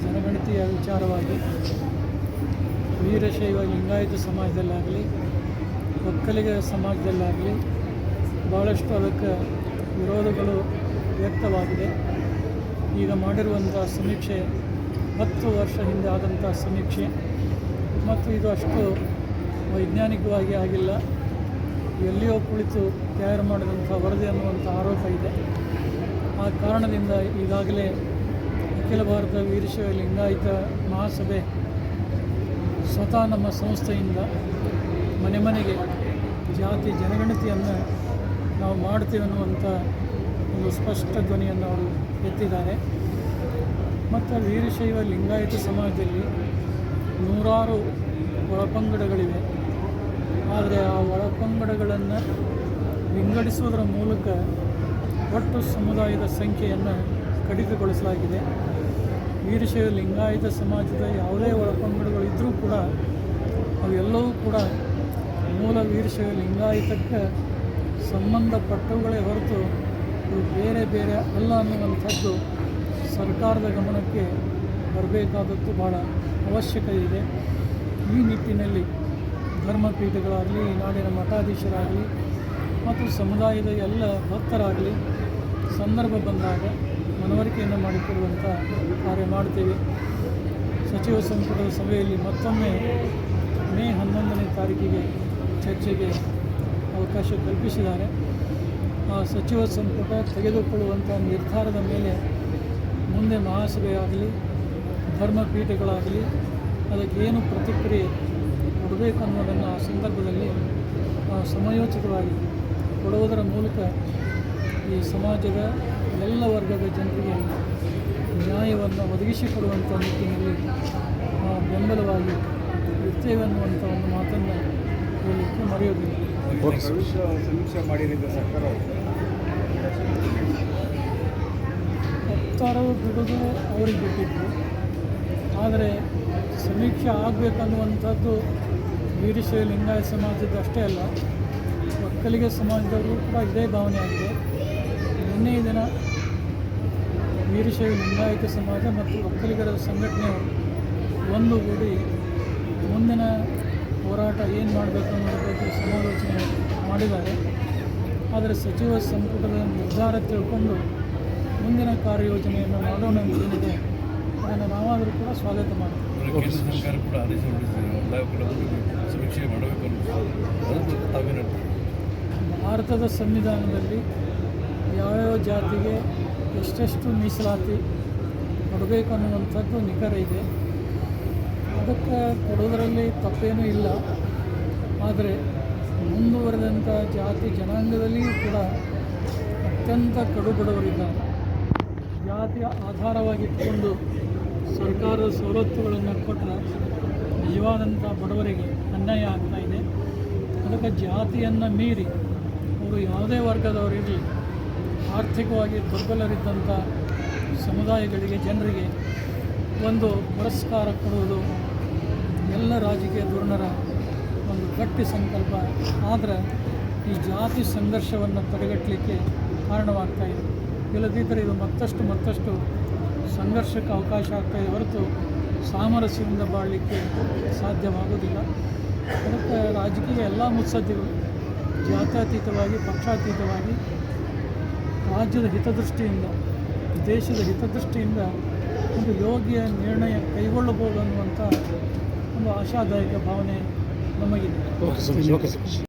ಜನಗಣತಿಯ ವಿಚಾರವಾಗಿ ವೀರಶೈವ ಲಿಂಗಾಯತ ಸಮಾಜದಲ್ಲಾಗಲಿ ಒಕ್ಕಲಿಗ ಸಮಾಜದಲ್ಲಾಗಲಿ ಭಾಳಷ್ಟು ಅದಕ್ಕೆ ವಿರೋಧಗಳು ವ್ಯಕ್ತವಾಗಿದೆ. ಈಗ ಮಾಡಿರುವಂಥ ಸಮೀಕ್ಷೆ 10 ವರ್ಷ ಹಿಂದೆ ಆದಂಥ ಸಮೀಕ್ಷೆ ಮತ್ತು ಇದು ಅಷ್ಟು ವೈಜ್ಞಾನಿಕವಾಗಿ ಆಗಿಲ್ಲ, ಎಲ್ಲಿಯೋ ಕುಳಿತು ತಯಾರು ಮಾಡಿದಂಥ ವರದಿ ಅನ್ನುವಂಥ ಆರೋಪ ಇದೆ. ಆ ಕಾರಣದಿಂದ ಈಗಾಗಲೇ ಅಖಿಲ ಭಾರತ ವೀರಶೈವ ಲಿಂಗಾಯತ ಮಹಾಸಭೆ ಸ್ವತಃ ನಮ್ಮ ಸಂಸ್ಥೆಯಿಂದ ಮನೆ ಮನೆಗೆ ಜಾತಿ ಜನಗಣತಿಯನ್ನು ನಾವು ಮಾಡ್ತೀವಿ ಅನ್ನುವಂಥ ಒಂದು ಸ್ಪಷ್ಟ ಧ್ವನಿಯನ್ನು ಅವರು ಎತ್ತಿದ್ದಾರೆ. ಮತ್ತು ವೀರಶೈವ ಲಿಂಗಾಯತ ಸಮಾಜದಲ್ಲಿ ನೂರಾರು ಒಳಪಂಗಡಗಳಿವೆ. ಆದರೆ ಆ ಒಳಪಂಗಡಗಳನ್ನು ವಿಂಗಡಿಸುವುದರ ಮೂಲಕ ಒಟ್ಟು ಸಮುದಾಯದ ಸಂಖ್ಯೆಯನ್ನು ಕಡಿತಗೊಳಿಸಲಾಗಿದೆ. ವೀರಶೈವ ಲಿಂಗಾಯತ ಸಮಾಜದ ಯಾವುದೇ ಒಳಪಂಗಡಗಳಿದ್ದರೂ ಕೂಡ ಅವೆಲ್ಲವೂ ಕೂಡ ಮೂಲ ವೀರಶೈವ ಲಿಂಗಾಯತಕ್ಕೆ ಸಂಬಂಧಪಟ್ಟವುಗಳೇ ಹೊರತು ಇವು ಬೇರೆ ಬೇರೆ ಅಲ್ಲ ಅನ್ನುವಂಥದ್ದು ಸರ್ಕಾರದ ಗಮನಕ್ಕೆ ಬರಬೇಕಾದದ್ದು ಭಾಳ ಅವಶ್ಯಕ ಇದೆ. ಈ ನಿಟ್ಟಿನಲ್ಲಿ ಧರ್ಮಪೀಠಗಳಾಗಲಿ, ನಾಡಿನ ಮಠಾಧೀಶರಾಗಲಿ ಮತ್ತು ಸಮುದಾಯದ ಎಲ್ಲ ಭಕ್ತರಾಗಲಿ ಸಂದರ್ಭ ಬಂದಾಗ ಮನವರಿಕೆಯನ್ನು ಮಾಡಿಕೊಡುವಂಥ ಕಾರ್ಯ ಮಾಡ್ತೀವಿ. ಸಚಿವ ಸಂಪುಟದ ಸಭೆಯಲ್ಲಿ ಮತ್ತೊಮ್ಮೆ ಮೇ 11ನೇ ತಾರೀಕಿಗೆ ಚರ್ಚೆಗೆ ಅವಕಾಶ ಕಲ್ಪಿಸಿದ್ದಾರೆ. ಆ ಸಚಿವ ಸಂಪುಟ ತೆಗೆದುಕೊಳ್ಳುವಂಥ ನಿರ್ಧಾರದ ಮೇಲೆ ಮುಂದೆ ಮಹಾಸಭೆ ಆಗಲಿ ಧರ್ಮಪೀಠಗಳಾಗಲಿ ಅದಕ್ಕೇನು ಪ್ರತಿಕ್ರಿಯೆ ಕೊಡಬೇಕು ಅನ್ನೋದನ್ನು ಆ ಸಂದರ್ಭದಲ್ಲಿ ಸಮಯೋಚಿತವಾಗಿ ಕೊಡುವುದರ ಮೂಲಕ ಈ ಸಮಾಜದ ಎಲ್ಲ ವರ್ಗದ ಜನರಿಗೆ ನ್ಯಾಯವನ್ನು ಒದಗಿಸಿಕೊಡುವಂಥ ನಿಟ್ಟಿನಲ್ಲಿ ಬೆಂಬಲವಾಗಿ ಇರ್ತೇವೆ ಅನ್ನುವಂಥ ಒಂದು ಮಾತನ್ನು ಹೇಳಲಿಕ್ಕೆ ಮರೆಯೋದಿಲ್ಲ. ಸಮೀಕ್ಷೆ ಮಾಡಿದ ಸರ್ಕಾರ ವಕ್ತಾರರು ಬಿಡೋದು ಅವ್ರಿಗೆ ಬಿಟ್ಟಿದ್ದು, ಆದರೆ ಸಮೀಕ್ಷೆ ಆಗಬೇಕನ್ನುವಂಥದ್ದು ವೀರಶೈವ ಲಿಂಗಾಯತ ಸಮಾಜದ ಅಷ್ಟೇ ಅಲ್ಲ, ಒಕ್ಕಲಿಗ ಸಮಾಜದವರು ಕೂಡ ಇದೇ ಭಾವನೆ ಆಗಿದೆ. ನಿನ್ನೆ ದಿನ ವೀರಶೈವ ಲಿಂಗಾಯತ ಸಮಾಜ ಮತ್ತು ಒಕ್ಕಲಿಗರ ಸಂಘಟನೆಯವರು ಒಂದುಗೂಡಿ ಮುಂದಿನ ಹೋರಾಟ ಏನು ಮಾಡಬೇಕು ಅನ್ನೋದ್ರ ಬಗ್ಗೆ ಸಮಾಲೋಚನೆ ಮಾಡಿದ್ದಾರೆ. ಆದರೆ ಸಚಿವ ಸಂಪುಟದ ನಿರ್ಧಾರ ತಿಳ್ಕೊಂಡು ಮುಂದಿನ ಕಾರ್ಯಯೋಜನೆಯನ್ನು ಮಾಡೋಣ ಏನಿದೆ ಅದನ್ನು ನಾವಾದರೂ ಕೂಡ ಸ್ವಾಗತ ಮಾಡ್ತೀವಿ. ಕೇಂದ್ರ ಸರ್ಕಾರ ಕೂಡ ಆದೇಶ ಹೊರಡಿಸಿದೆ, ಸಮೀಕ್ಷೆ ಮಾಡಬೇಕು ಅನ್ನೋದು ತಾವೇನು ಭಾರತದ ಸಂವಿಧಾನದಲ್ಲಿ ಯಾವ್ಯಾವ ಜಾತಿಗೆ ಎಷ್ಟೆಷ್ಟು ಮೀಸಲಾತಿ ಕೊಡಬೇಕು ಅನ್ನುವಂಥದ್ದು ನಿಖರ ಇದೆ. ಅದಕ್ಕೆ ಕೊಡೋದರಲ್ಲಿ ತಪ್ಪೇನೂ ಇಲ್ಲ. ಆದರೆ ಮುಂದುವರೆದಂಥ ಜಾತಿ ಜನಾಂಗದಲ್ಲಿಯೂ ಕೂಡ ಅತ್ಯಂತ ಕಡುಬಡವರಿದ್ದಾರೆ. ಜಾತಿಯ ಆಧಾರವಾಗಿಟ್ಟುಕೊಂಡು ಸರ್ಕಾರದ ಸವಲತ್ತುಗಳನ್ನು ಕೊಟ್ಟರೆ ನಿಜವಾದಂಥ ಬಡವರಿಗೆ ಅನ್ಯಾಯ ಆಗ್ತಾಯಿದೆ. ಅದಕ್ಕೆ ಜಾತಿಯನ್ನು ಮೀರಿ ಅವರು ಯಾವುದೇ ವರ್ಗದವರಿರಲಿ ಆರ್ಥಿಕವಾಗಿ ದುರ್ಬಲರಿದ್ದಂಥ ಸಮುದಾಯಗಳಿಗೆ ಜನರಿಗೆ ಒಂದು ಪುರಸ್ಕಾರ ಕೊಡುವುದು ಎಲ್ಲ ರಾಜಕೀಯ ಧೋರಣರ ಒಂದು ಗಟ್ಟಿ ಸಂಕಲ್ಪ. ಆದರೆ ಈ ಜಾತಿ ಸಂಘರ್ಷವನ್ನು ತಡೆಗಟ್ಟಲಿಕ್ಕೆ ಕಾರಣವಾಗ್ತಾಯಿದೆ. ಇಲ್ಲದಿದ್ದರೆ ಇದು ಮತ್ತಷ್ಟು ಸಂಘರ್ಷಕ್ಕೆ ಅವಕಾಶ ಆಗ್ತಾಯಿದೆ ಹೊರತು ಸಾಮರಸ್ಯದಿಂದ ಬಾಳಲಿಕ್ಕೆ ಸಾಧ್ಯವಾಗುವುದಿಲ್ಲ. ಅದಕ್ಕೆ ರಾಜಕೀಯ ಎಲ್ಲ ಮುತ್ಸದ್ದಿಗಳು ಜಾತ್ಯತೀತವಾಗಿ ಪಕ್ಷಾತೀತವಾಗಿ ರಾಜ್ಯದ ಹಿತದೃಷ್ಟಿಯಿಂದ ದೇಶದ ಹಿತದೃಷ್ಟಿಯಿಂದ ಒಂದು ಯೋಗ್ಯ ನಿರ್ಣಯ ಕೈಗೊಳ್ಳಬಹುದು ಅನ್ನುವಂಥ ಒಂದು ಆಶಾದಾಯಕ ಭಾವನೆ ನಮಗಿದೆ.